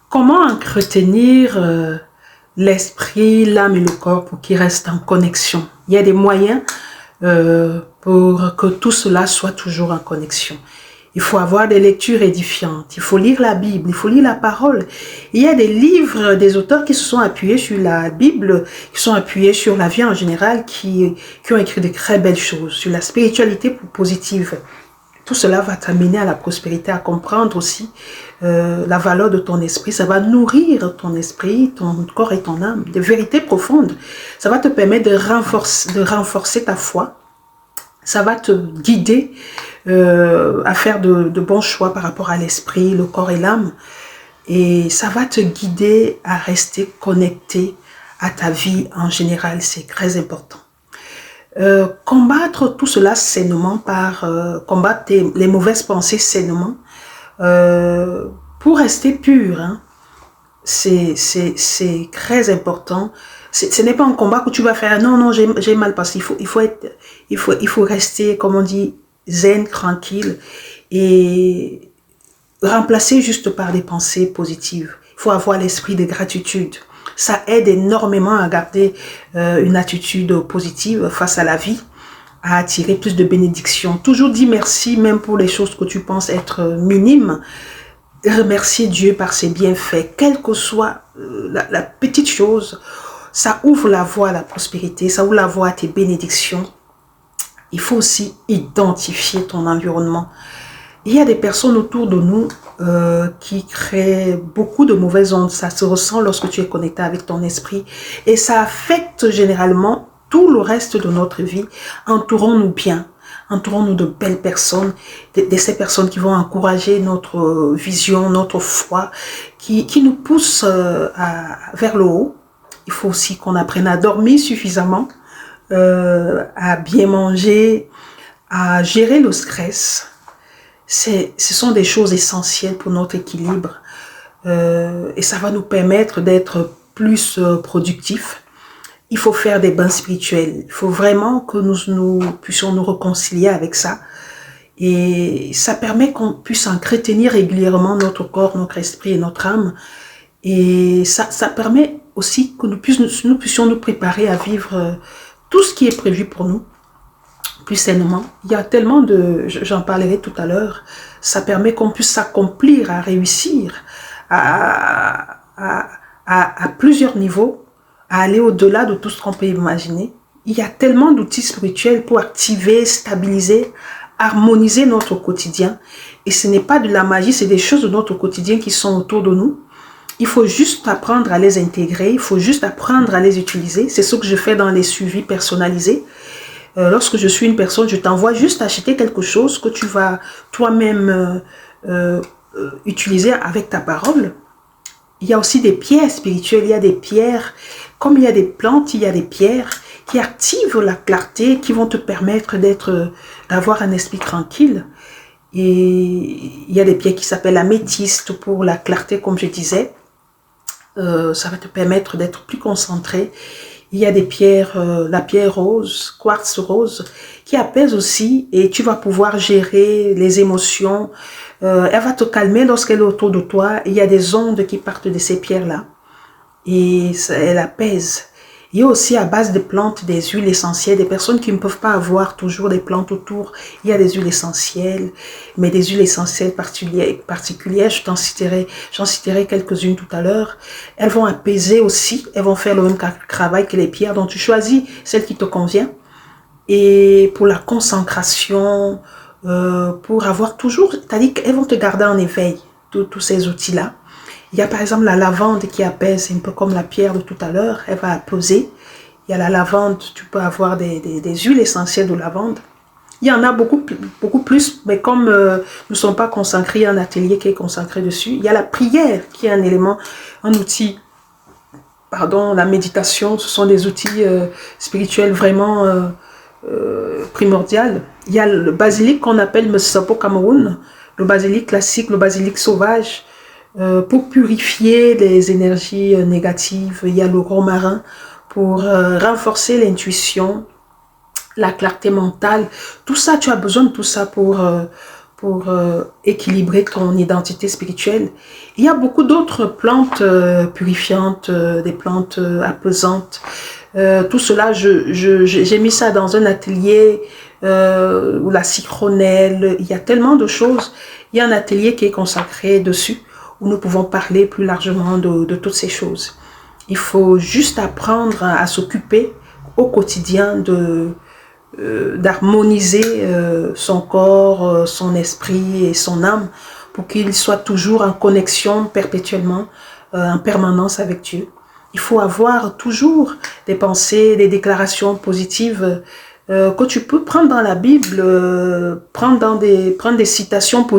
Comment entretenir l'esprit, l'âme et le corps pour qu'ils restent en connexion? Il y a des moyens pour que tout cela soit toujours en connexion. Il faut avoir des lectures édifiantes, il faut lire la Bible, il faut lire la parole. Il y a des livres, des auteurs qui se sont appuyés sur la Bible, qui sont appuyés sur la vie en général, qui ont écrit de très belles choses, sur la spiritualité positive. Tout cela va t'amener à la prospérité, à comprendre aussi la valeur de ton esprit. Ça va nourrir ton esprit, ton corps et ton âme, des vérités profondes. Ça va te permettre de renforcer ta foi. Ça va te guider à faire de bons choix par rapport à l'esprit, le corps et l'âme. Et ça va te guider à rester connecté à ta vie en général. C'est très important. Combattre tout cela sainement combattre les mauvaises pensées sainement pour rester pur, hein, c'est très important. Ce n'est pas un combat que tu vas faire non j'ai mal passé. Il faut rester, comme on dit, zen, tranquille et remplacer juste par des pensées positives. Il faut avoir l'esprit de gratitude. Ça aide énormément à garder une attitude positive face à la vie, à attirer plus de bénédictions. Toujours dire merci, même pour les choses que tu penses être minimes. Remercier Dieu par ses bienfaits, quelle que soit la petite chose. Ça ouvre la voie à la prospérité, ça ouvre la voie à tes bénédictions. Il faut aussi identifier ton environnement. Il y a des personnes autour de nous qui créent beaucoup de mauvaises ondes. Ça se ressent lorsque tu es connecté avec ton esprit. Et ça affecte généralement tout le reste de notre vie. Entourons-nous bien. Entourons-nous de belles personnes. De ces personnes qui vont encourager notre vision, notre foi, qui nous poussent vers le haut. Il faut aussi qu'on apprenne à dormir suffisamment, à bien manger, à gérer le stress. Ce sont des choses essentielles pour notre équilibre et ça va nous permettre d'être plus productifs. Il faut faire des bains spirituels. Il faut vraiment que nous puissions nous réconcilier avec ça. Et ça permet qu'on puisse entretenir régulièrement notre corps, notre esprit et notre âme. Et ça permet aussi que nous puissions nous préparer à vivre tout ce qui est prévu pour nous plus sainement. Il y a tellement j'en parlerai tout à l'heure, ça permet qu'on puisse s'accomplir, à réussir à plusieurs niveaux, à aller au-delà de tout ce qu'on peut imaginer. Il y a tellement d'outils spirituels pour activer, stabiliser, harmoniser notre quotidien. Et ce n'est pas de la magie, c'est des choses de notre quotidien qui sont autour de nous. Il faut juste apprendre à les intégrer, il faut juste apprendre à les utiliser. C'est ce que je fais dans les suivis personnalisés. Lorsque je suis une personne, je t'envoie juste acheter quelque chose que tu vas toi-même utiliser avec ta parole. Il y a aussi des pierres spirituelles, il y a des pierres, comme il y a des plantes, il y a des pierres qui activent la clarté, qui vont te permettre d'avoir un esprit tranquille. Et il y a des pierres qui s'appellent l'améthyste pour la clarté, comme je disais. Ça va te permettre d'être plus concentré. Il y a des pierres, la pierre rose, quartz rose, qui apaise aussi et tu vas pouvoir gérer les émotions. Elle va te calmer lorsqu'elle est autour de toi. Il y a des ondes qui partent de ces pierres-là et elle apaise. Il y a aussi à base de plantes des huiles essentielles. Des personnes qui ne peuvent pas avoir toujours des plantes autour. Il y a des huiles essentielles, mais des huiles essentielles particulières. J'en citerai quelques-unes tout à l'heure. Elles vont apaiser aussi. Elles vont faire le même travail que les pierres. Donc tu choisis celle qui te convient. Et pour la concentration, pour avoir toujours... C'est-à-dire qu'elles vont te garder en éveil, tous ces outils-là. Il y a par exemple la lavande qui apaise, un peu comme la pierre de tout à l'heure, elle va apaiser. Il y a la lavande, tu peux avoir des huiles essentielles de lavande. Il y en a beaucoup plus, mais comme nous ne sommes pas consacrés, il y a un atelier qui est consacré dessus. Il y a la prière qui est un élément, un outil, la méditation, ce sont des outils spirituels vraiment primordiaux. Il y a le basilic qu'on appelle Msapo Cameroun, le basilic classique, le basilic sauvage. Pour purifier les énergies négatives, il y a le romarin pour renforcer l'intuition, la clarté mentale. Tout ça, tu as besoin de tout ça pour équilibrer ton identité spirituelle. Il y a beaucoup d'autres plantes purifiantes, des plantes apaisantes. Tout cela, j'ai mis ça dans un atelier ou la citronnelle. Il y a tellement de choses. Il y a un atelier qui est consacré dessus, où nous pouvons parler plus largement de toutes ces choses. Il faut juste apprendre à s'occuper au quotidien d'harmoniser son corps, son esprit et son âme pour qu'il soit toujours en connexion perpétuellement, en permanence avec Dieu. Il faut avoir toujours des pensées, des déclarations positives que tu peux prendre dans la Bible, prendre des citations positives